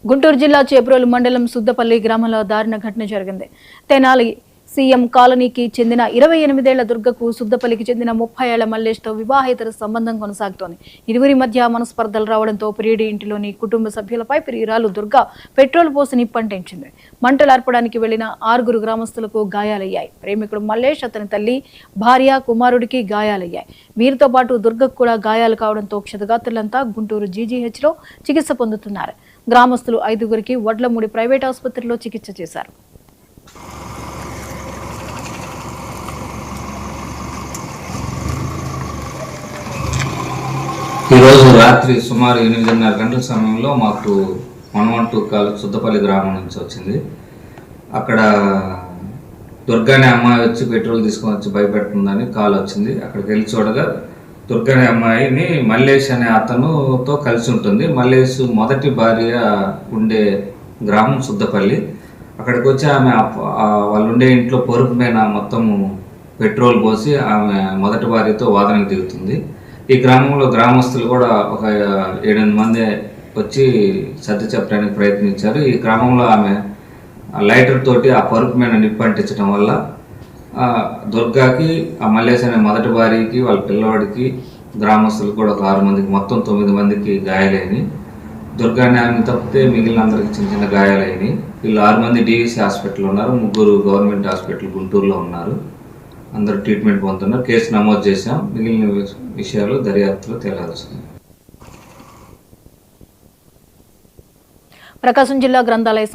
గుంటూరు జిల్లా చేబ్రోలు మండలం సుద్దపల్లి గ్రామంలో దారుణ ఘటన జరిగింది. తెనాలి సీఎం కాలనీకి చెందిన 28 ఏళ్ల దుర్గకు సుద్దపల్లికి చెందిన 30 ఏళ్ల మల్లేష్తో వివాహేతర సంబంధం కొనసాగుతోంది. ఇరువురి మధ్య మనస్పర్ధలు రావడంతో ప్రియుడి ఇంటిలోని కుటుంబ సభ్యులపై ప్రియురాలు దుర్గ పెట్రోల్ పోసి నిప్పంటించింది. మంటలార్పడానికి వెళ్లిన 6 గ్రామస్తులకు గాయాలయ్యాయి. ప్రేమికుడు మల్లేష్, అతని తల్లి, భార్య, కుమారుడికి గాయాలయ్యాయి. వీరితో పాటు దుర్గకు కూడా గాయాలు కావడంతో క్షతగాత్రులంతా గుంటూరు జీజీహెచ్లో చికిత్స పొందుతున్నారు. గ్రామస్తులు 5గురికి వడ్లమూడి ప్రైవేట్ ఆసుపత్రిలో చికిత్స చేశారు. ఈరోజు రాత్రి సుమారు 8:30 గంటల సమయంలో మాకు 112 కాల్ సుద్దపల్లి గ్రామం నుంచి వచ్చింది. అక్కడ దుర్గానే అమ్మాయి వచ్చి పెట్రోల్ తీసుకొని వచ్చి భయపెడుతుందని కాల్ వచ్చింది. అక్కడికి వెళ్ళి చూడగా దుర్గానే అమ్మాయిని మల్లేష్ అనే అతనుతో కలిసి ఉంటుంది. మల్లేష్ మొదటి భార్య ఉండే గ్రామం సుద్దపల్లి. అక్కడికి వచ్చి ఆమె వాళ్ళు ఉండే ఇంట్లో పొరుగు మీద మొత్తము పెట్రోల్ పోసి ఆమె మొదటి భార్యతో వాదనకు దిగుతుంది. ఈ గ్రామంలో గ్రామస్తులు కూడా ఒక 7-8 మంది వచ్చి సర్ది చెప్పడానికి ప్రయత్నించారు. ఈ గ్రామంలో ఆమె లైటర్ తోటి ఆ పరుపు మీద నిప్పంటించడం వల్ల దుర్గాకి, ఆ మల్లేష్ అనే మొదటి భార్యకి, వాళ్ళ పిల్లవాడికి, గ్రామస్తులు కూడా ఒక 6 మందికి, మొత్తం 9 మందికి గాయాలైనవి. దుర్గాని ఆమె తప్పితే మిగిలిన అందరికి చిన్న చిన్న గాయాలైనవి. వీళ్ళు 6 మంది డీవీసీ హాస్పిటల్లో ఉన్నారు, 3 గవర్నమెంట్ హాస్పిటల్ గుంటూరులో ఉన్నారు. అందరూ ట్రీట్మెంట్ పొందుతున్నారు. కేసు నమోదు చేశాం. మిగిలిన విషయాలు దర్యాప్తులో తేలాల్సింది. ప్రకాశం జిల్లా గ్రంథాలయ